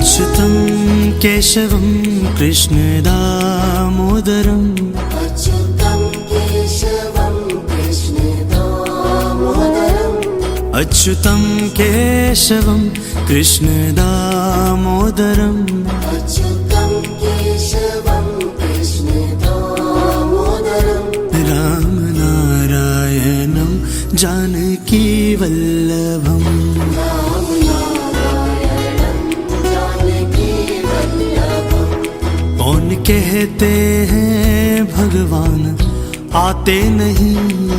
अच्युतं केशवं कृष्णदामोदरम् अच्युतं केशवं कृष्णदामोदरम् अच्युतं केशवं कृष्णदामोदरम् अच्युतं केशवं कृष्णदामोदरम् रामनारायणं जानकीवल्लभम् कौन कहते हैं भगवान आते नहीं,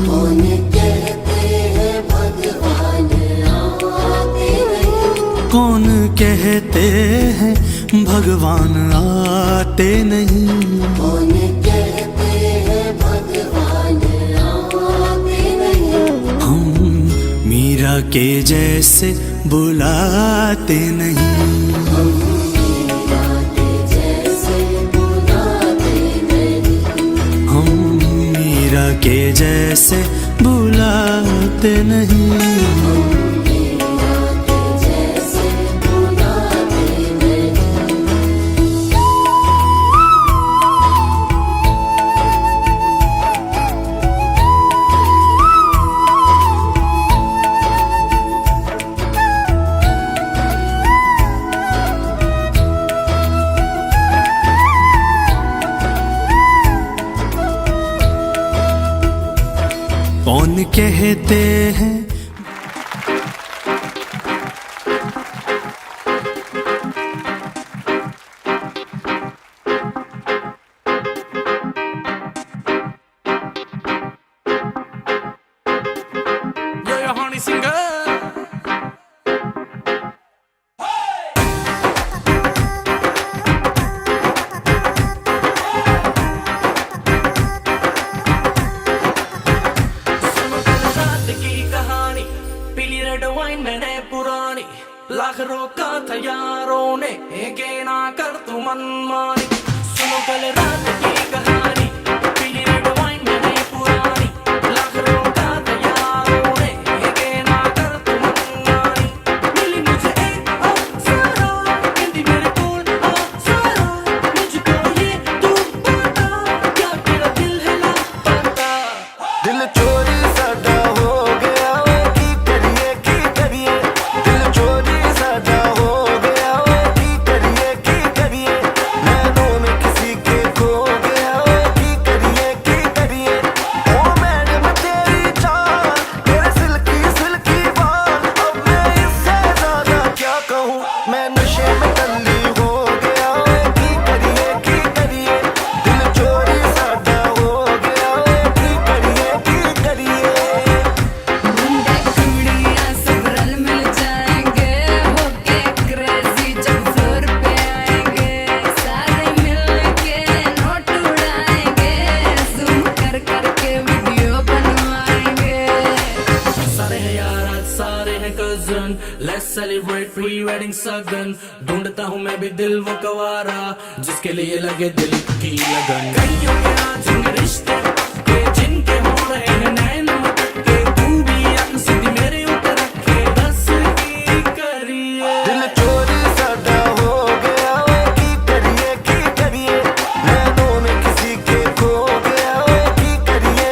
कौन कहते हैं भगवान आते नहीं, कौन कहते हैं भगवान आते नहीं, कौन कहते हैं भगवान आते नहीं। हम मीरा के जैसे बुलाते नहीं, के जैसे बुलाते नहीं। कौन कहते हैं मैंने पुरानी लाख रोका था यारों ने, के ना कर तू मनमानी। सुनो कल रात की कहानी, पीली रेड वाइन मैंने पुरानी, लाख रोका था यारों ने, के ना कर तू मनमानी। मिली मुझे एक अप्सरा, कहती मेरे कोल अप्सरा, मुझको ये तू बता, क्या तेरा दिल है लापता। दिल चोरी साडा हो गया वे, की करिए दिल चोरी साडा हो गया वे, की करिए नैनों में किसी के खो गया वे, की करिए ओ मैडम तेरी चाल, तेरे सिल्की सिल्की बाल, अब मैं इससे ज्यादा क्या कहूँ, मैं नशे में टल्ली हो गया वे, की करिए दिल चोरी साडा हो गया वे, की करिए गुंडे कुड़ियां सब रल मिल जाएंगे, होके क्रेजी जब फ्लोर पे आएंगे, सारे मिलके नोट उड़ाएंगे, जूम कर करके वीडियो बनवाएंगे। सारे हैं यार आज सारे हैं cousin, let's celebrate pre wedding सगन। ढूंढता हूँ मैं भी दिल वो कवारा, जिसके लिए लगे दिल की लगन। कईयों के आज होंगे रिश्ते पक्के, जिनके हो रहे हैं नैन मटके, तू भी अक सीधी मेरे ऊपर रखे, बस की करिए। दिल चोरी साडा हो गया वे, की करिए नैनों में किसी के खो गया वे, की करिए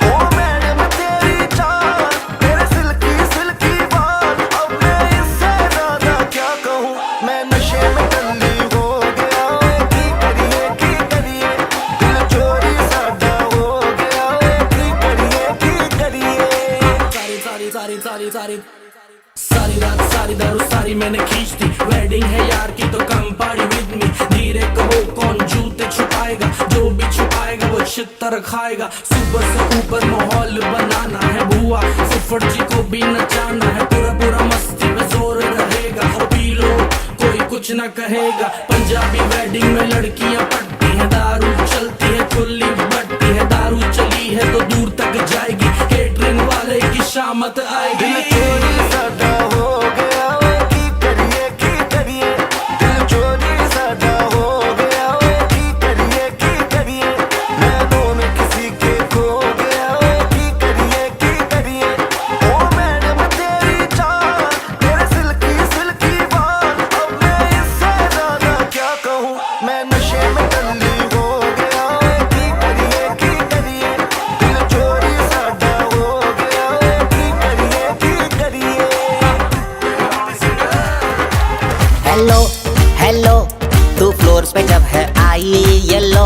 ओ मैडम तेरी चाल, तेरे सिल्की सिल्की बाल, अब मैं इससे ज्यादा क्या कहूँ, मैं नशे में टल्ली हो गया वे, की करिए दिल चोरी साडा हो गया वे, की करिए। सारी रात सारी दारू सारी मैंने खींच दी, वेडिंग है यार की तो कम पार्टी विद मी। धीरे कहो कौन जूते छुपाएगा, जो भी छुपाएगा वो छितर खाएगा। सुपर से ऊपर माहौल बनाना है बुआ, फुफड़ जी को भी नचाना है, पूरा मस्ती में जोर रहेगा। पी लो कोई कुछ न कहेगा, पंजाबी वेडिंग में लड़कियां पटती है, दारू चलती है खुली बटती है, दारू चली है तो दूर तक जाएगी, केटरिंग वाले की शामत आएगी। दिल चोरी साडा हो गया वे, की करिए दिल चोरी साडा हो गया वे, की करिए नैनों में किसी के खो गया वे, की करिए ओ मैडम तेरी चाल, तेरे सिल्की सिल्की बाल, अब हेलो हेलो तू फ्लोर पे जब है आई, येलो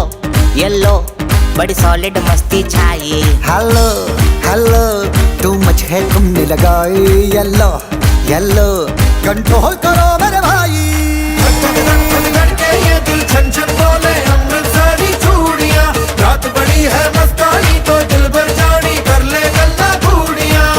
येलो बड़ी सॉलिड मस्ती छाई। हेलो हेलो तू मच है तुमने लगाई, येलो येलो कंट्रोल करो मेरे भाई। धड़के ये दिल छन छन बोले अमृतसरी चूड़ियां, रात बड़ी है मस्तानी तो दिल भर जानी कर ले गल्ला घूड़ियां।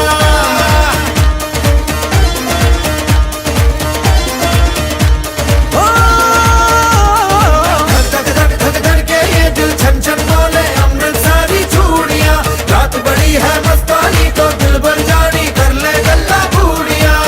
धड़के ये दिल छन छन बोले अमृतसरी चूड़ियां, रात बड़ी है मस्तानी तो दिल भर जानी कर ले गल्ला घूड़ियां।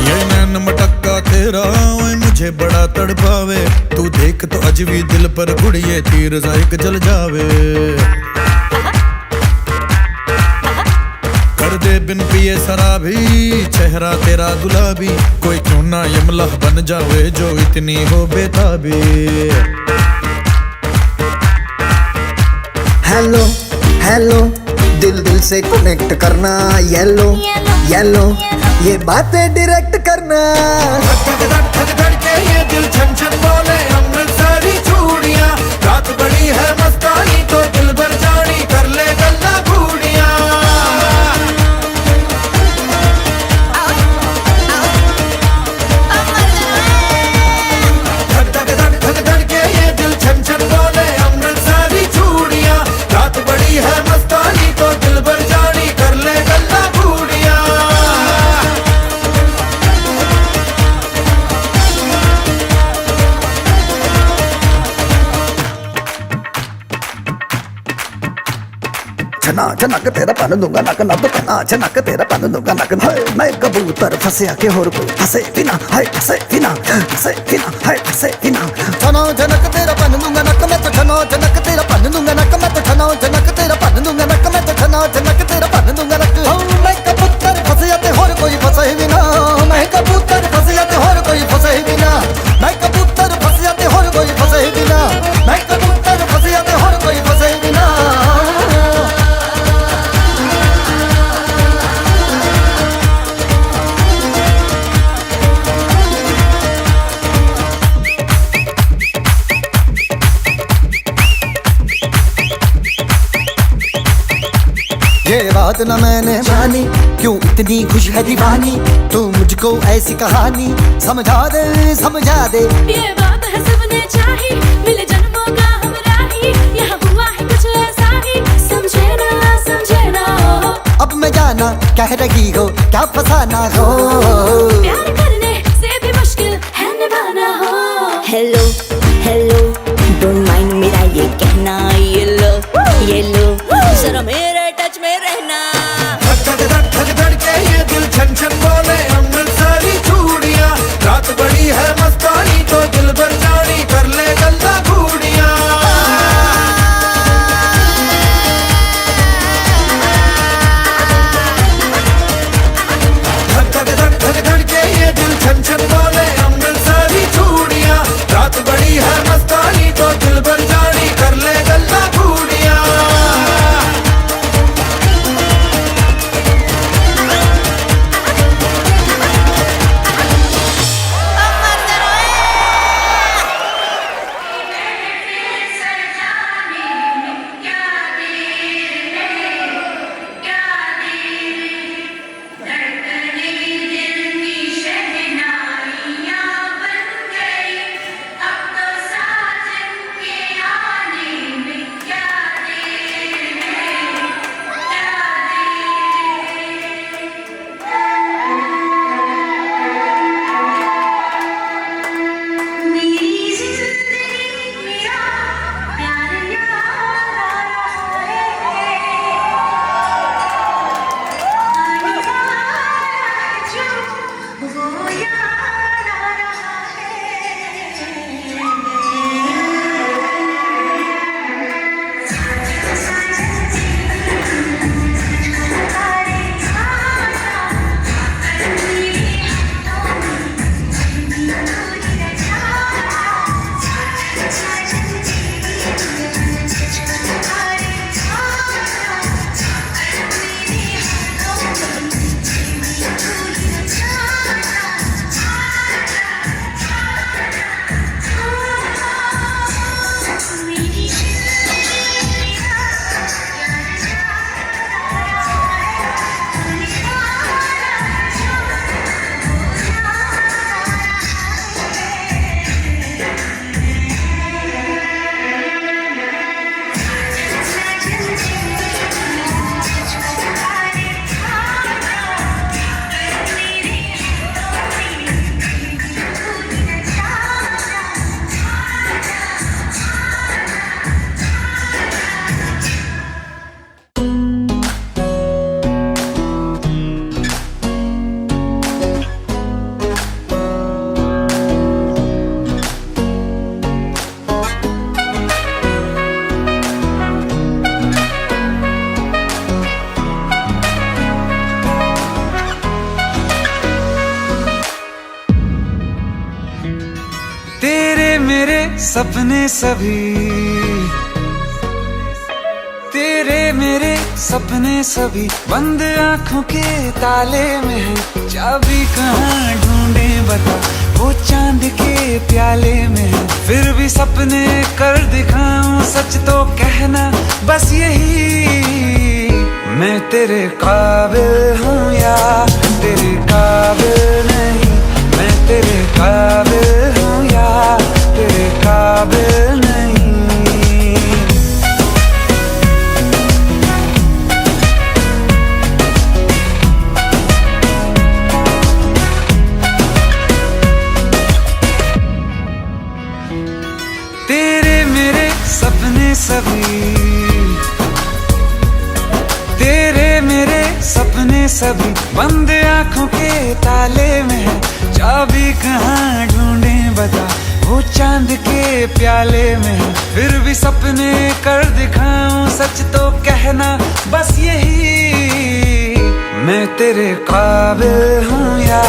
ये नैन मटक्का तेरा ओए मुझे बड़ा तड़पावे, तू देख तो अज भी दिल पर गुड़िए तीर जायक जल जावे। कर दे बिन पिए शराबी चेहरा तेरा गुलाबी, कोई क्यों ना यमला बन जावे जो इतनी हो बेताबी। हेलो हेलो दिल दिल से कनेक्ट करना, येलो येलो ये बातें डायरेक्ट करना। धड़के ये दिल छन छन बोले अमृतसरी चूड़ियां, रात बड़ी है मस्तानी तो दिल भर जानी कर ले गल्ला घूड़ियां। धड़के ये दिल छन छन बोले अमृतसरी चूड़ियां, रात बड़ी है मस्तानी तो दिल भर जानी कर ले गल्ला घूड़ियां। छना छनक तेरा पन दूंगा नक नब कना, छनक तेरा पन दूंगा नक। हाय मैं कबूतर फंसे आके होर कोई फंसे बिना, हाय फंसे बिना, फंसे बिना, हाय फंसे बिना। छनो छनक तेरा पन दूंगा नक, मैं तो छनो छनक तेरा पन दूंगा नक, मैं तो छनो छनक तेरा पन दूंगा नक, मैं तो छनो छनक तेरा पन दूंगा नक। मैं कबूतर फंसे आते होर कोई फंसे बिना, मैं कबूतर फंसे आते होर कोई फंसे बिना, मैं कबूतर फंसे आते होर कोई फंसे बिना, मैं कबूतर फंसे आते होर कोई फंसे बिना। ये बात न मैंने मानी, क्यों इतनी खुश है दीवानी, तू मुझको ऐसी कहानी समझा दे समझा दे। ये बात है सबने चाही, मिले जन्मों का हमरा ही, यहाँ हुआ है कुछ ऐसा ही, समझे ना हो। अब मैं जाना कह रही हो क्या फसाना हो, प्यार करने से भी मुश्किल है निभाना हो। हेलो हेलो डोंट माइंड मेरा ये कहना, ये लो जरा मेरे टच में रहना। धड़के ये दिल छन छन बोले अमृतसरी चूड़ियां, रात बड़ी है मस्तानी तो दिल भर जानी कर ले गल्ला घूड़ियां। धड़के ये दिल छन छन बोले अमृतसरी चूड़ियां, रात बड़ी है मस्तानी तो दिल भर जानी कर ले गल्ला घूड़ियां। सपने सभी, तेरे मेरे सपने सभी बंद आंखों के ताले में है। चाबी कहाँ ढूंढे बता, वो चांद के प्याले में है। फिर भी सपने कर दिखाऊं, सच तो कहना बस यही, मैं तेरे काबिल हूँ या तेरे काबिल नहीं। मैं तेरे काबिल हूँ या तेरे काबिल नहीं। तेरे मेरे सपने सभी, तेरे मेरे सपने सभी बंद आंखों के ताले में है। चाबी कहाँ ढूंढे बता, वो चांद के प्याले में है। फिर भी सपने कर दिखाऊं, सच तो कहना बस यही, मैं तेरे काबिल हूँ या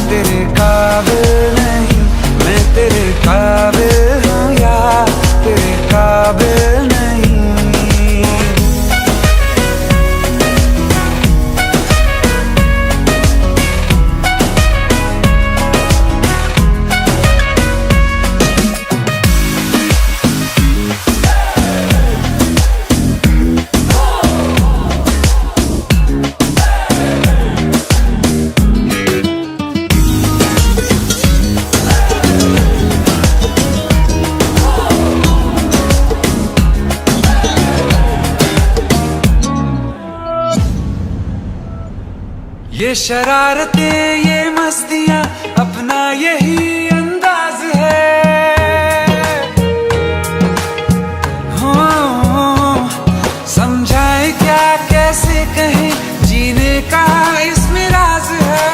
तेरे काबिल नहीं। मैं तेरे काबिल हूँ या तेरे काबिल नहीं। ये शरारतें ये मस्तियाँ अपना यही अंदाज है। हो समझाए क्या कैसे कहें, जीने का इसमें राज है।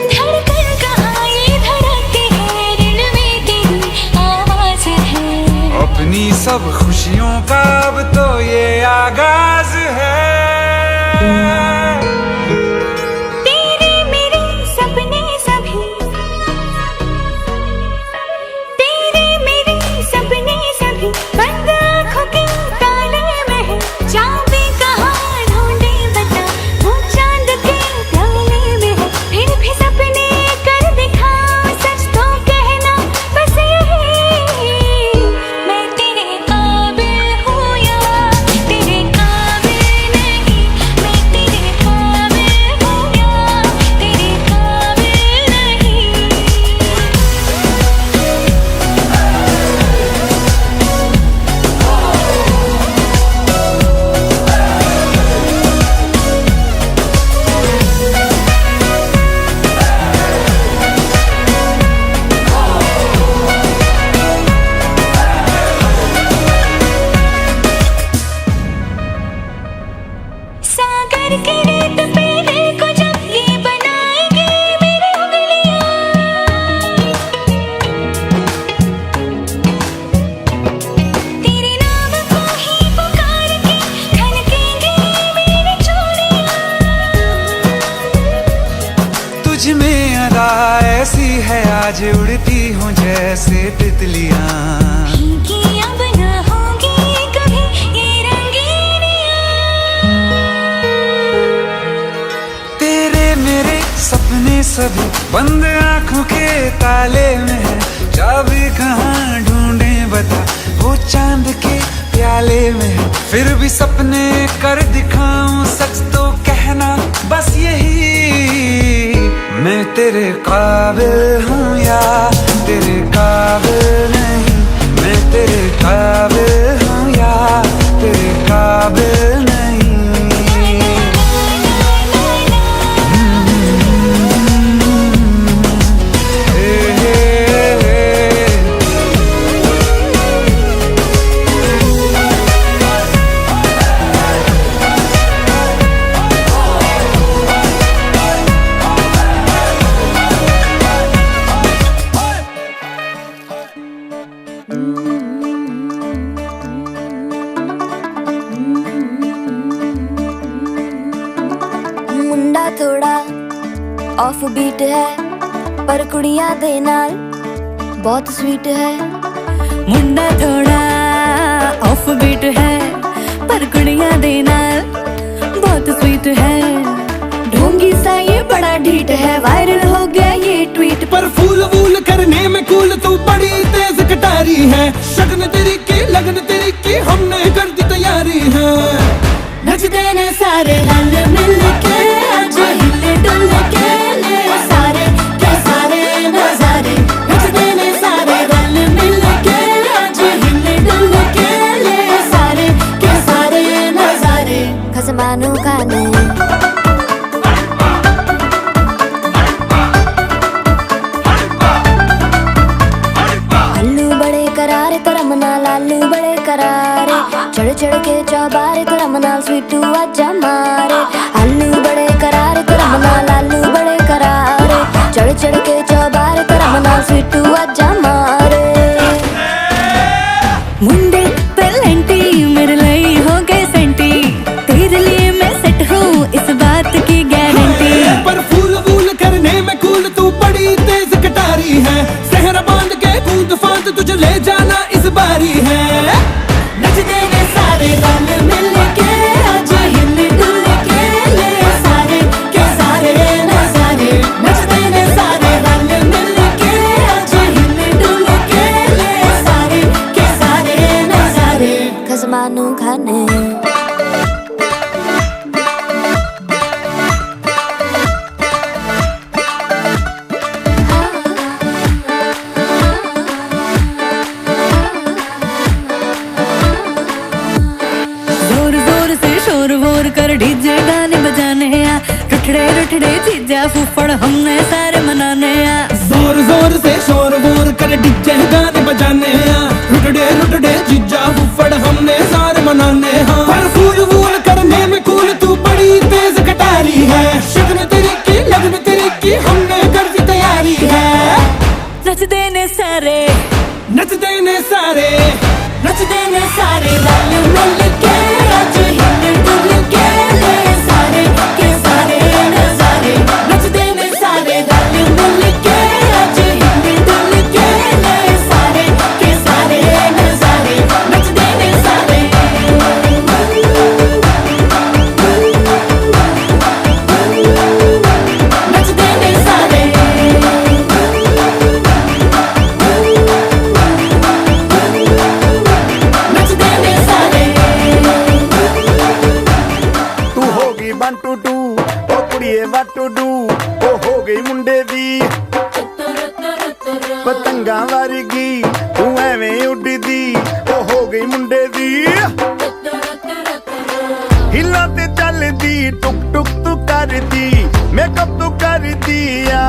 धड़कन कहाँ ये धड़कती है, दिल में तेरी आवाज है। अपनी सब खुशियों का अब तो ये आगाज है। तेरे मेरे सपने सभी, तेरे मेरे सपने सभी बंद आंखों के ताले में है। चाबी कहाँ ढूंढे बता, वो चांद के प्याले में है। फिर भी सपने कर दिखाऊं, सच तो कहना बस यही, मैं तेरे काबिल हूँ या तेरे काबिल नहीं। मैं तेरे काबिल हूँ या तेरे काबिल नहीं। सागर के रेत पे देखो जब ये बनाएगी मेरी उंगलियां। तेरे नाम को ही पुकार के खनकेंगी मेरी चूड़ियां। तुझ में अदा ऐसी है, आज उड़ती हूँ जैसे तितलियां। कि अब न होगी कभी ये रंगीनियां। तेरे मेरे सपने सभी बंद आंखों के ताले में है। चाबी कहाँ ढूंढे बता, वो चांद के प्याले में है। फिर भी सपने कर दिखाऊं, सच तो कहना बस यही, मैं तेरे काबिल हूँ या तेरे काबिल नहीं। मैं तेरे काबिल हूँ या तेरे काबिल नहीं। मुंडा थोड़ा ऑफ बीट है, पर कुड़ियां दे नाल बहुत स्वीट है। मुंडा थोड़ा ऑफ बीट है पर कुड़ियां दे नाल बहुत स्वीट है। ढोंगी सा ये बड़ा ढीठ है, वायरल हो गया ये ट्वीट। पर फूल वूल करने में कूल तू बड़ी तेज कटारी है। शगन तेरी की लगन तेरी की हमने कर दी तैयारी है। नचते ने सारे रल मिल के आज हिले डुल के ले सारे के सारे नजारे। नचते ने सारे रल मिल के आज हिले डुल के ले सारे के सारे नजारे। खसमानू खाने आलू बड़े करारे करम नाल आलू बड़े करारे। चढ़ चढ़ के चौबारे करम नाल स्वीटू आजा मारे। आलू बड़े करारे करम नाल आलू बड़े करारे। चढ़ चढ़ के चौबारे करम नाल स्वीटू आजा मारे। मुंडे पेलेंटी मेरे लिए हो गए सेंटी। तेरे लिए मैं सेट हूँ इस बात की गारंटी। पर फूल वूल करने में कूल तू बड़ी तेज कटारी है। सहरा बांध के कूद फांद तुझे ले जाना इस बारी है। नचते ने सारे रल मिल के आज हिले डुल के ले सारे के सारे नजारे। नचते ने सारे रल मिल के आज हिले डुल के ले सारे के सारे नजारे। खसमानू खाने शोर वोर कर डीजे गाने बजाने आ। रुठड़े रुठड़े चीजा फूफड़ हमने सारे मनाने आ। जोर जोर से शोर वोर कर डीजे गाने बजाने आ। रुटड़े रुटड़े जीजा फुफड़ हमने सारे मनाने हाँ। पर फूल वूल करने में कूल तू बड़ी तेज कटारी है। शगन तेरी की लगन तेरी की हमने कर दी तैयारी है। नचते ने सारे नचते ने सारे नचते ने सारे रल मिल के आज हिले डुल के ले सारे के सारे नजारे। नचते ने सारे रल मिल के आज हिले डुल के ले सारे के सारे नजारे। नचते ने सारे नचते ने सारे नचते ने सारे। तू होगी 1 2 2 ओ कुड़िए what to do। ओ हो गई मुंडे दी पतंगा वर्गी तू एवें उड़दी। ओ हो गई मुंडे दी हिला ते चलदी टुक टुक तू करदी। मेकअप तू करदी आ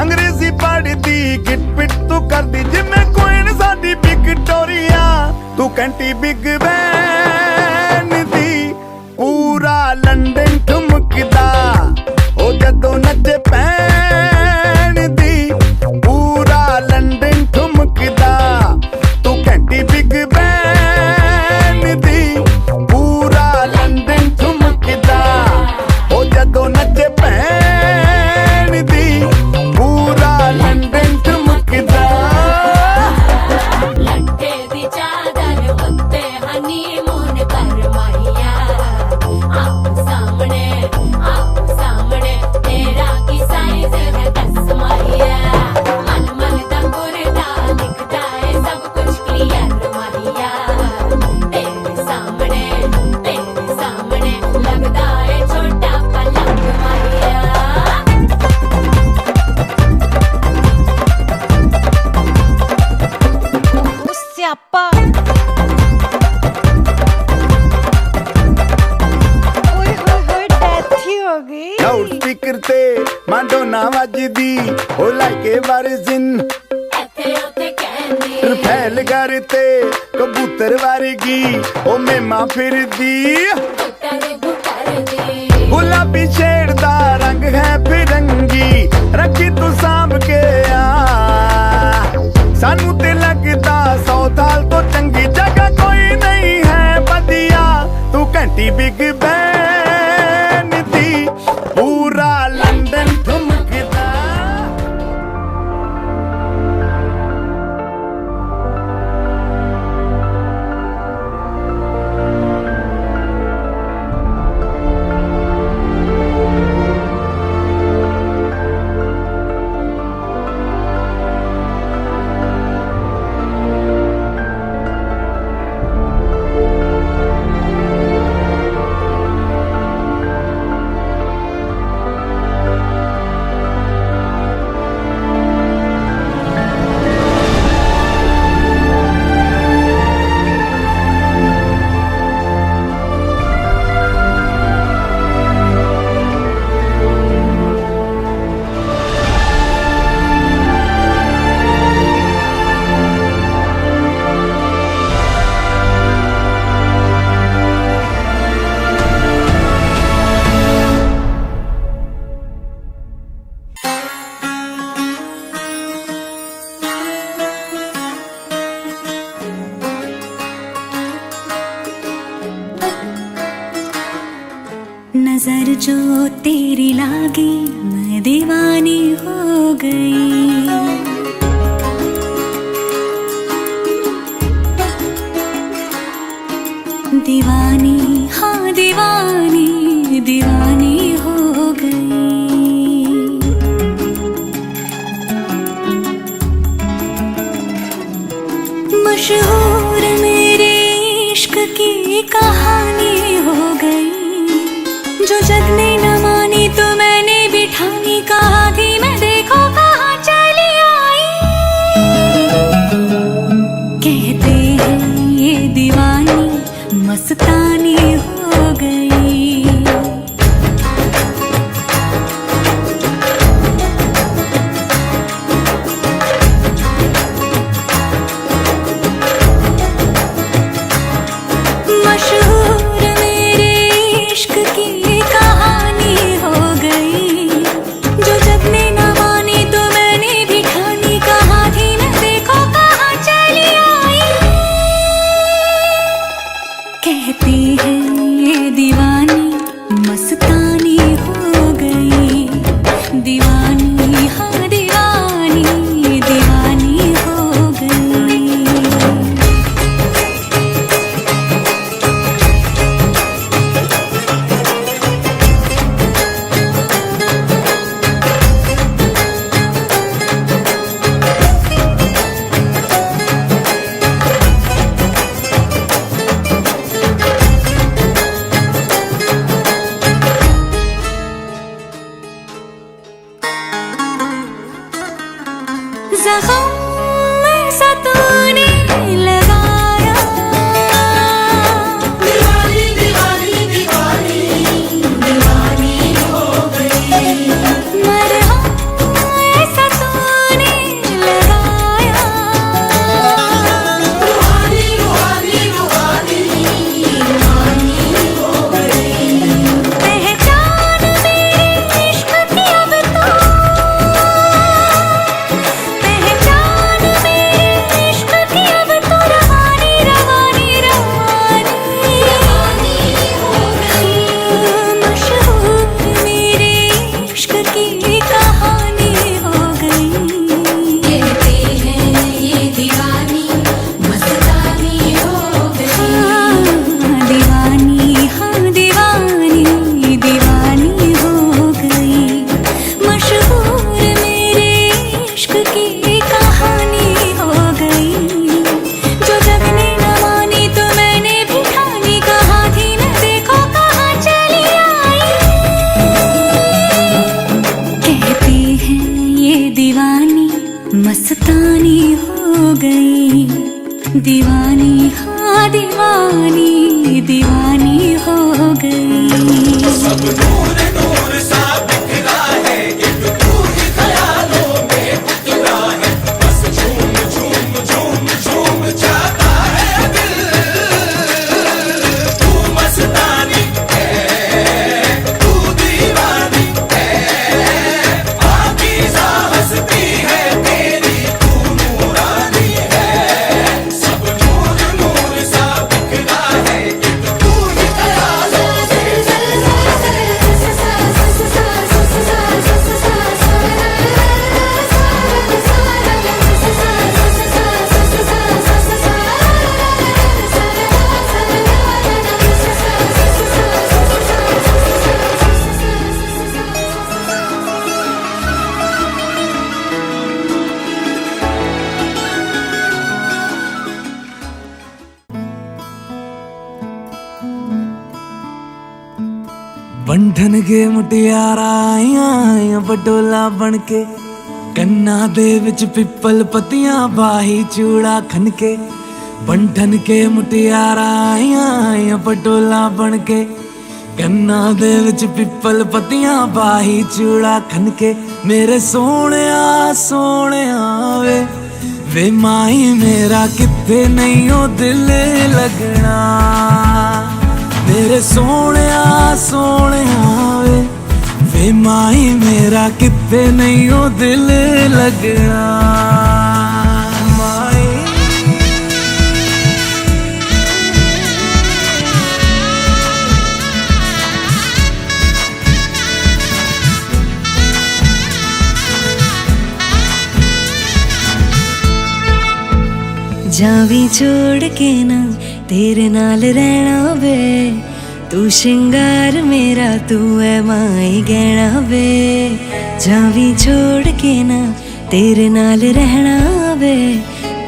अंग्रेजी पढ़दी। गिट पिट तू करदी जिमें क्वीन साडी विक्टोरिया। तू कैंटी बिग बैन दी पूरा लंदन ठुमकदा। ओ जदों नचे पैन दी पूरा लंदन ठुमकदा। तू कैंटी बिग बैन दी पूरा लंदन ठुमकदा। ओ जदों नचे पैन दी पूरा लंदन ठुमकदा। लट्टे दी चादर उत्ते हनीमून पर माहिया। आप सामने तेरा की साइज है 10 माहिया। मन मन दा गुरदा दिखदा है सब कुछ क्लियर माहिया। तेरे सामने लगदा है छोटा पलंग माहिया। स्यापा ओए होए होए डेथ ही हो गई। लाउड स्पीकर ते माडोना वजदी। ओ लाइके वर्जिन फैल करते कबूतर वर्गी। ओ मेमा फिरदी गुलाबी शेड दा रंग है फिरंगी। रखी तू सांभ के आ सानू ते लगदा 100 साल तो चंगी जगह कोई नहीं है बदिया। तू घंटी बिग बैन दी पूरा लंदन ठुमकदा। जो तेरी लागी मैं दीवानी हो गई। दीवानी हाँ दीवानी दीवानी हो गई। मशहूर मेरे इश्क की कहानी हो गई। जो जग ने न मानी तो मैंने भी ठानी, कहा कि मैं देखो कहाँ चली आई। कहते हैं ये दीवानी मस्तानी हो गई। मशहूर मेरे इश्क की कहानी हो गई। जो जग ने न मानी तो मैंने भी ठानी, कहा थी मैं देखो कहाँ चली आई। कहती है ये दीवानी मस्तानी हो गई। दीवानी हाँ दीवानी दीवानी हो गई। ज़ख्म ऐसा तूने लगाया। दीवानी दीवानी दीवानी दीवानी हो गई। मरहम ऐसा तूने लगाया। रूहानी रूहानी रूहानी रूहानी हो गई। पहचान मेरे इश्क की अब तो। मस्तानी हो गई। दीवानी हाँ दीवानी दीवानी हो गई। सब नूर नूर सा बिखरा है, एक तू ही ख्यालों में उतरा है। बस झूम झूम झूम झूम जाता है दिल। तू मस्तानी है, तू दीवानी है। पाकीज़ा हस्ती है तेरी, तू नूरानी है। सब नूर नूर सा बिखरा है, एक तू ही ख्यालों बंधन के मुटियारा आईਆਂ बटोला बन के। कन्ना दे विच पिपल पतियां बाही चूड़ा खन के। बंधन के मुटियारा आईਆਂ बटोला बन के। कन्ना दे विच पिपल पतियां बाही चूड़ा खन के। मेरे सोहणिया सोहणिया वे माही मेरा किथे नहीं ओ दिल लगना। मेरे सोहणिया सोहणिया वे माही मेरा किथे नहीं ओ दिल लगना। माही जावी छोड़ के ना तेरे नाल रहना वे, तू शिंगार मेरा तू है माई गहना वे। जावी छोड़ के ना तेरे नाल रहना वे,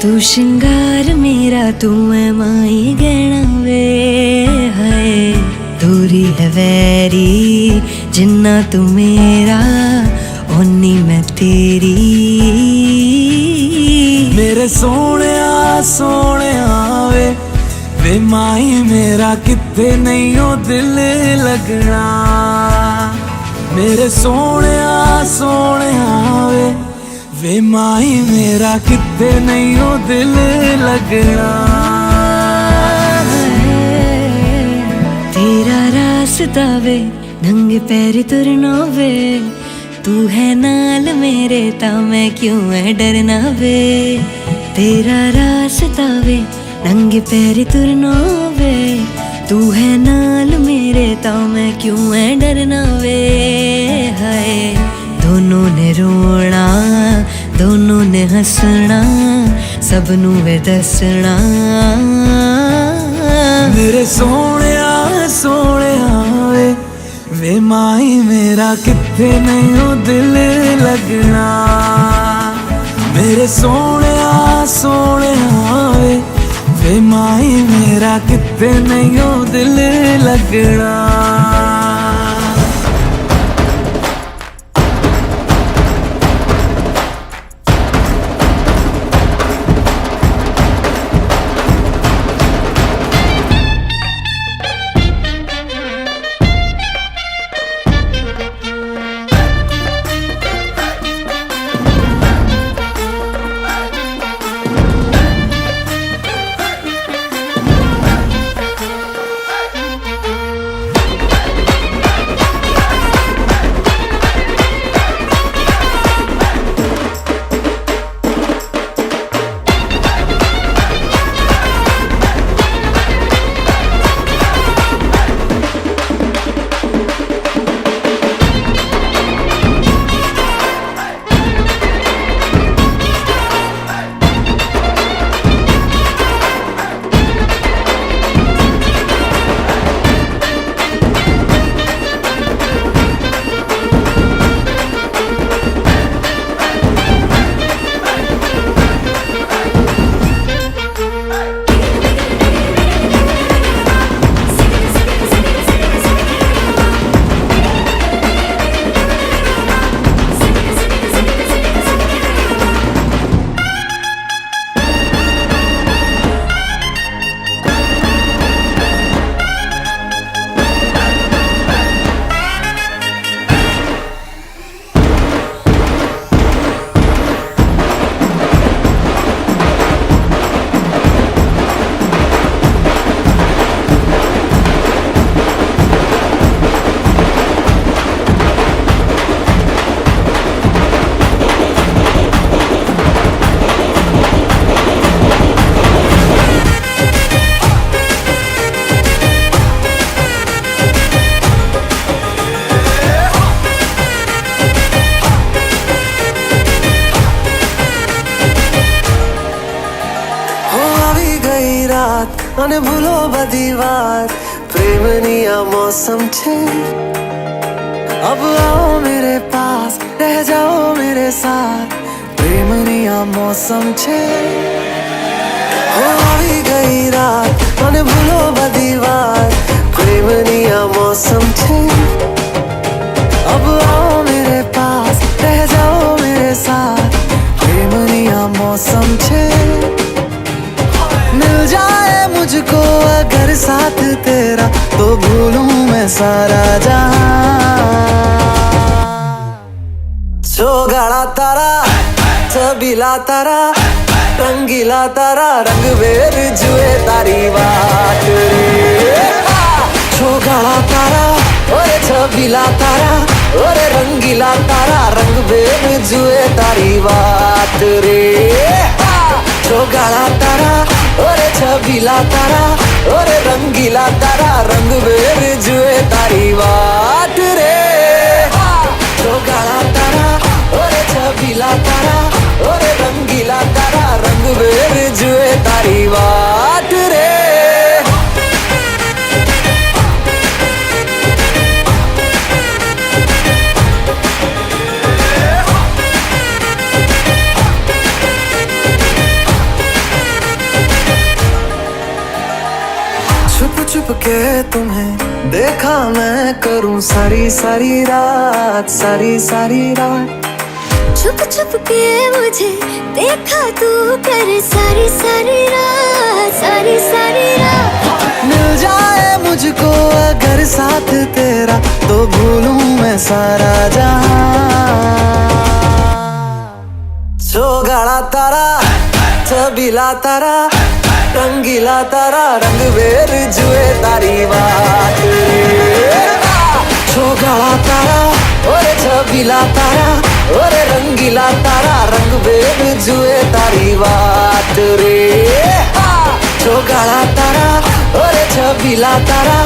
तू शिंगार मेरा तू है माई गहना वे। हाय दूरी है वैरी जिन्ना तू मेरा, ओनी मैं तेरी। मेरे सोने वे माई मेरा कितने नहीं हो दिल लगना। मेरे सोने वे माई मेरा कितने नहीं हो दिल लगना। तेरा रास्ता वे नंगे पैर तुरना वे, तू है नाल मेरे ता मैं क्यों है डरना वे। तेरा रास्ता वे नंगे पैर तुरना वे, तू है नाल मेरे ता मैं क्यों है डरना वे। हाय दोनों ने रोना दोनों ने हंसना, सबनू वे दसना। मेरे सोने वे माई मेरा कितने नहीं हो दिल लगना। मेरे सोने वे माई मेरा कितने नहीं हो दिल लगना। અને ભૂલો બધી વાત પ્રેમની આ મૌસમ છે। अब आओ मेरे पास रह जाओ मेरे साथ, प्रेमनी आ मौसम छे। हो आई गई रात અને ભૂલો બધી વાત प्रेमनी आ मौसम छे। अब आओ मेरे पास रह जाओ मेरे साथ, प्रेमनी आ मौसम छे। मिल जाए मुझको अगर साथ तेरा तो भूलूं मैं सारा जहां। छोगाड़ा तारा छबीला तारा रंगीला तारा रंग बेर जुए तारी बात रे। छोगाड़ा तारा और छबीला तारा और रंगीला तारा रंग बेर जुए तारी बात रे। छोगाड़ा तारा और छबीला तारा और रंगीला तारा रंग बेर जुए तारी बात रे। छोगाड़ा तारा और छबीला तारा और रंगीला तारा रंग बेर जुए तारी छुप के तुम्हें देखा मैं करूं सारी सारी रात, सारी सारी रात। छुप छुप के मुझे देखा तू कर सारी सारी रात, सारी सारी रात। मिल जाए मुझको अगर साथ तेरा तो भूलूं मैं सारा जहां। चौगाड़ा तारा, छबीला तारा, रंगीला तारा, रंग बेर जुए तारी बात रे। चौगाड़ा तारा, ओरे छबीला तारा, ओरे रंगीला तारा, रंग बेर जुए तारी बात रे। चौगाड़ा तारा, ओरे छबीला तारा,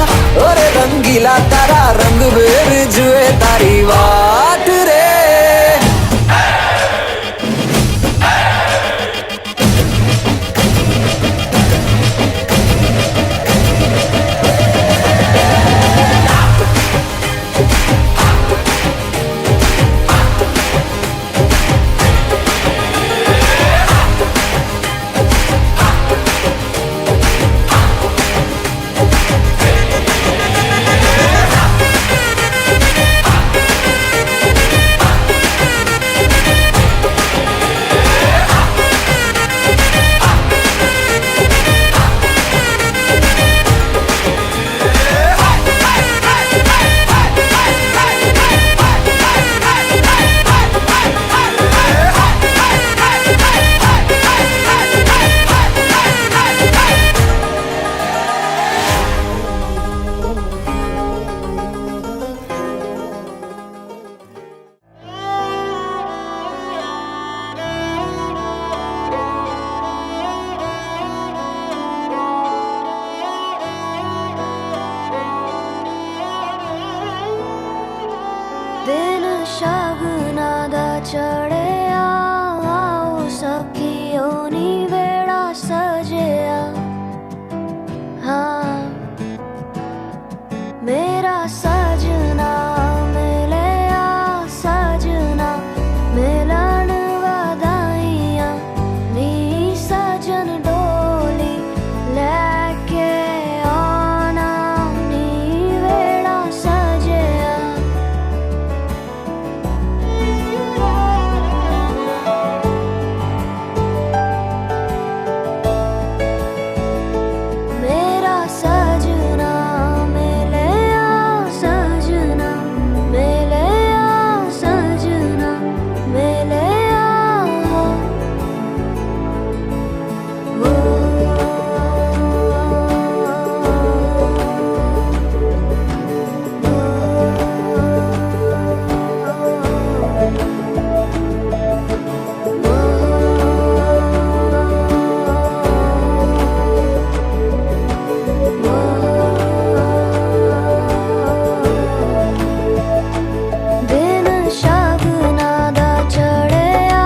ओरे रंगीला तारा, रंग बेर जुए तारी बात रे। दिन शगुना दा चढ़िया, आओ सखियो नी वेड़ा सजिया। हाँ मेरा सजना मिलिया, सजना मिलन वधाइयां नी सजन डोली लेके आना नी वेड़ा सजिया। मेरा सजना मिलिया, सजना मिलिया, सजना मिलिया। दिन शगुना दा चढ़िया,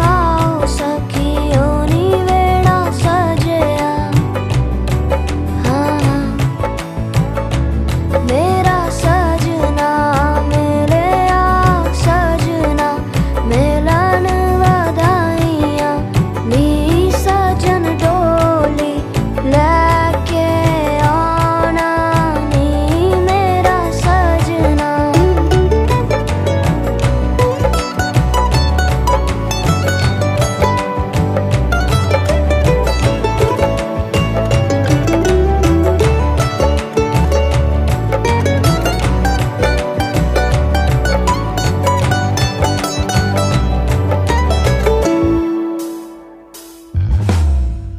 आओ सखियो नी वेड़ा सजिया। हाँ मेरा सजना मिलिया, सजना मिलन वधाइयां नी सजन डोली लेके आना नी मेरा सजना।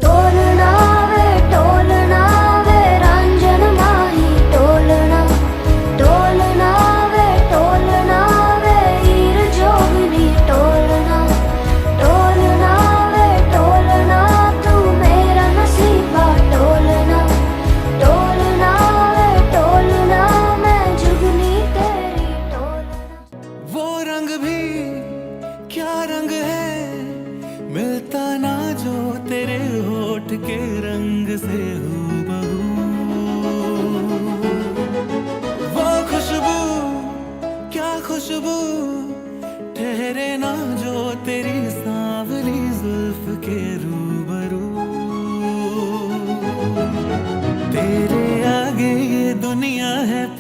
टोलना वे रंजन माही, टोलना टोलना वे हीर जोगनी, टोलना टोलना वे टोलना तू मेरा नसीबा, टोलना टोलना वे टोलना मैं जुगनी तेरी टोलना। वो रंग भी क्या रंग है, मिलता ना जो तेरे होठ के रंग से हूबहू। वो खुशबू क्या खुशबू, ठहरे ना जो तेरी सांवली जुल्फ के रूबरू। तेरे आगे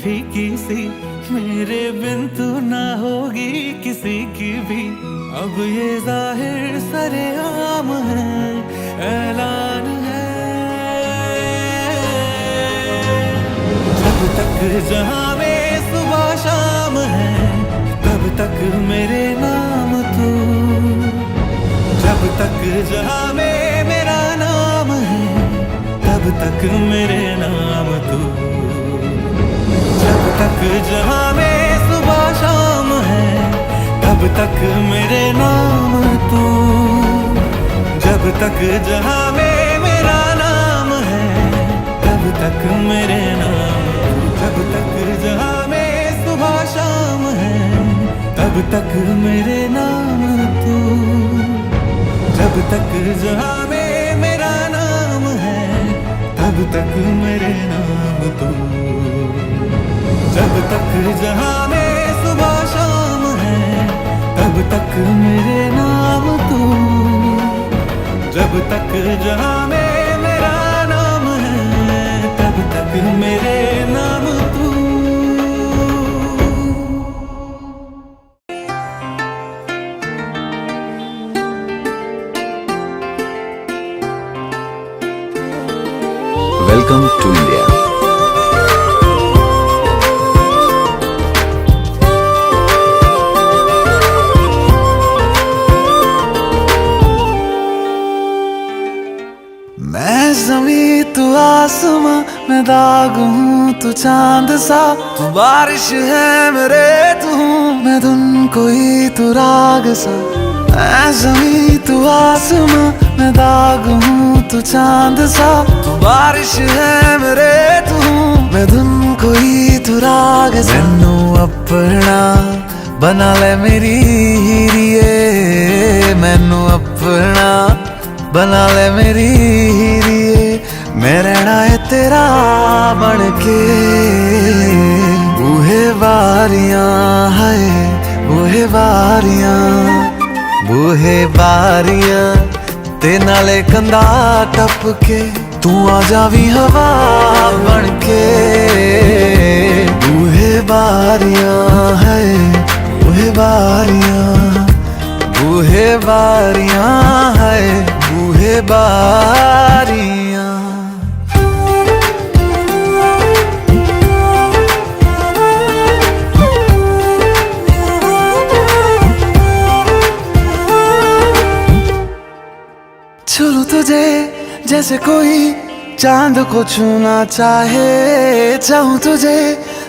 फीकी सी, मेरे बिन तू ना होगी किसी की भी। अब ये जाहिर सरेआम है, ऐलान है, जब तक जहां में सुबह शाम है, तब तक मेरे नाम तू। जब तक जहां में मेरा नाम है, तब तक मेरे नाम तू। जब तक जहां में सुबह शाम है, तब तक मेरे नाम तू। जब तक जहां में मेरा नाम है, तब तक मेरे नाम तू। जब तक जहां में सुबह शाम है, तब तक मेरे नाम तू। जब तक जहां में मेरा नाम है, तब तक मेरे नाम तू। जब तक जहां में सुबह शाम है, तब तक मेरे नाम तू। जब तक जहां में मेरा नाम है, तब तक मेरे नाम तू। Welcome to India. मैं ज़मीं तू आसमां, मैं दाग हूँ तू चांद सा। तू बारिश है मेरे तू हूँ, मैं धुन कोई तू राग सा। मैं ज़मीं तू आसमां, मैं दाग हूँ तू चांद सा। तू बारिश है मेरे तू हूँ, मैं धुन कोई तू राग सा। मैनू अपना बना ले मेरी हीरिए, मैनू अपना बना ले मेरी हीरिए। मैं रहना है तेरा बन के। बूहे बारियां है बूहे बारियां, बूहे बारियां ते नाले कंधा टप के। तू आ जावी हवा बन के। बूहे बारियां है बूहे बारियां, बूहे बारियां है बूहे बारियां। छू तुझे जैसे कोई चांद को छूना चाहे, चाहूं तुझे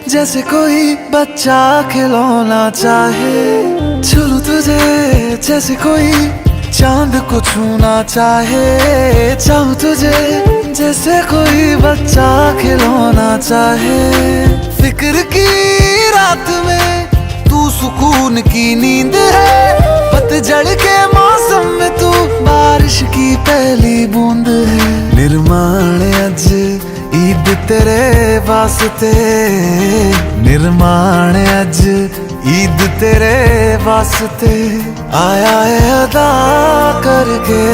जैसे कोई बच्चा खिलौना चाहे। छू तुझे जैसे कोई चांद को छूना चाहे, चाहूं तुझे जैसे कोई बच्चा खिलौना चाहे। फिक्र की रात में तू सुकून की नींद है, पतझड़ के मौसम में तू बारिश की पहली बूंद है। निर्माण अज ईद तेरे वास्ते, निर्माण अज ईद तेरे वास्ते। आया है अदा करके।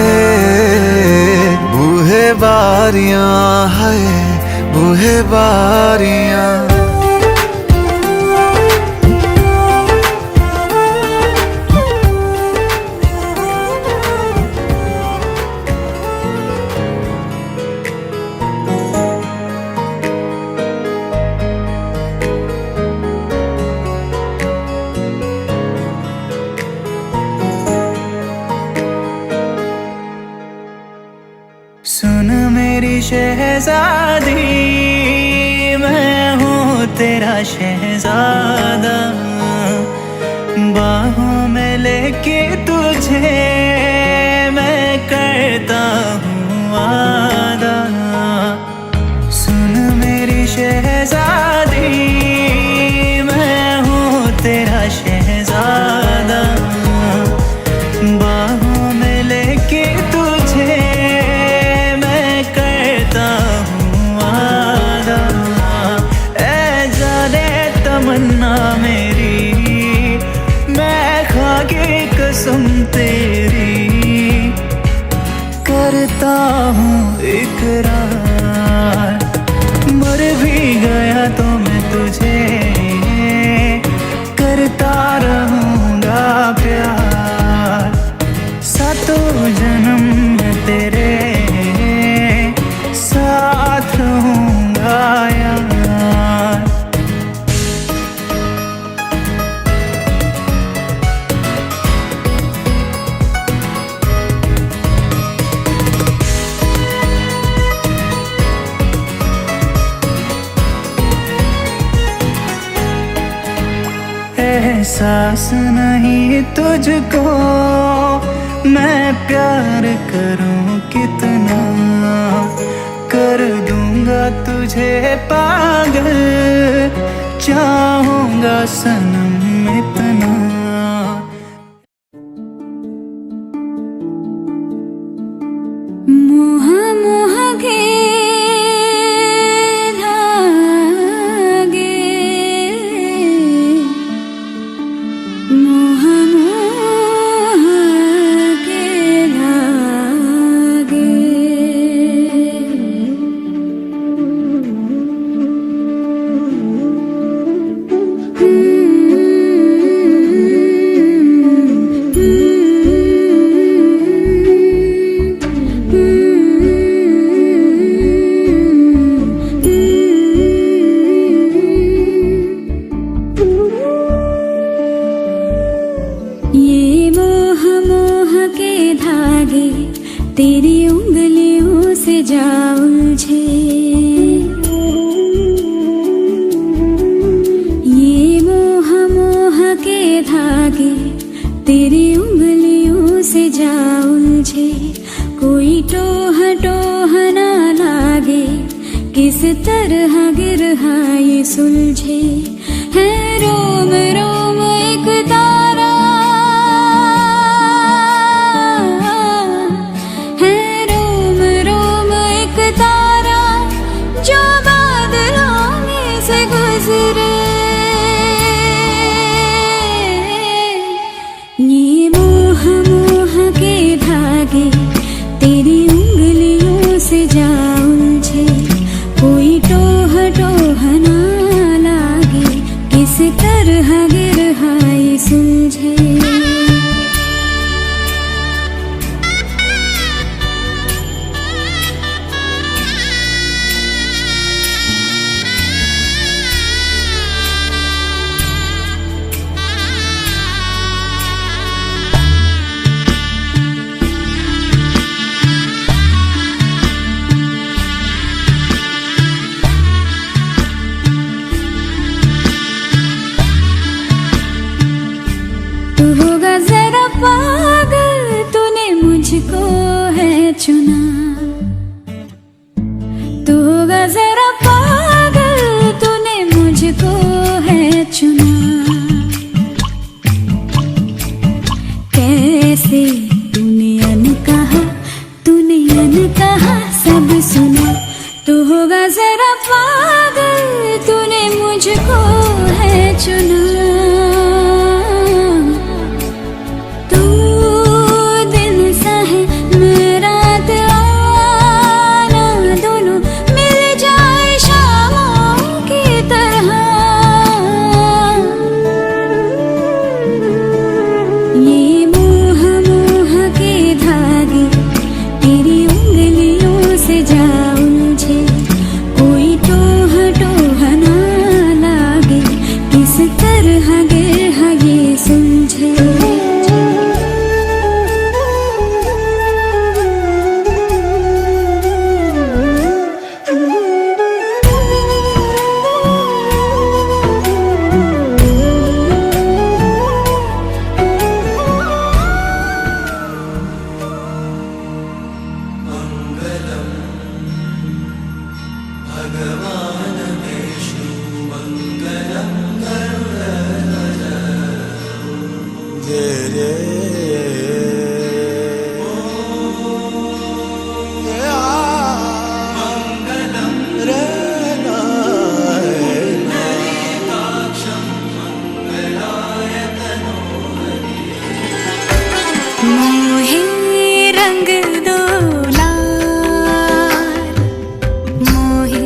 बूहे बारियां है बूहे बारियां, सुन मेरी शहजादी, मैं हूँ तेरा शहजादा। बाहों में लेके तुझे मैं करता हूँ वादा। सुन मेरी शहजादी, मैं हूँ तेरा शहजादा। बाहों में लेके तुझे मैं करता हूँ वादा। ऐ जाने तमन्ना मेरी, मैं खाके कसम तेरी करता हूँ इकरार। मर भी गया तो मैं तुझे करता रहूंगा प्यार, सातों जन्म में तेरे साथ रहूंगा यार। एहसास नहीं तुझको मैं प्यार करूं कितना, कर दूंगा तुझे पागल, चाहूंगा सनम इतना। मोह मोह के धागे, मोह मोह के धागे, ये मोह मोह के धागे तेरी उंगलियों से जा उलझे, ये मोह मोह के धागे तेरी उंगलियों से जा उलझे। कोई टोह टोह ना लागे, किस तरह गिरहा ये सुलझे। है रोम रोम एक तारा, है रोम रोम एक तारा जो बादलों में से गुजरे। ये मोह मोह के धागे तेरी उंगलियों से जा उलझे। कोई टोह टोह ना लागे, किस तरह गिरहा ये सुलझे। तू होगा जरा पागल, तूने मुझको है चुना। तू होगा जरा पागल, तूने मुझको है चुना। कैसे तूने अनकहा, तूने अनकहा सब सुना। तू होगा जरा पागल, तूने मुझको है चुना। ये मोह मोह के धागे तेरी उंगलियों से जा उलझे। कोई टोह टोह ना लागे, किस तरह गिरहा ये सुलझे। मोहे रंग दो लाल, मोहे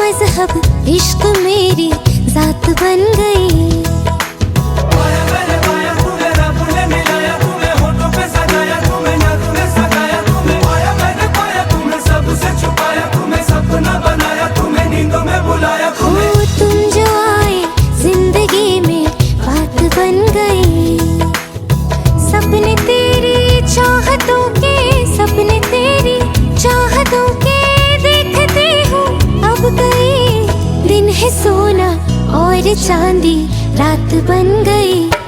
मजहब इश्क मेरी जात बन गई। तुम जो आए जिंदगी में बात बन गई। सपने तेरी चाहतों के, सपने तेरी चाहतों के देखती हूँ अब गई। दिन है सोना और चांदी रात बन गई।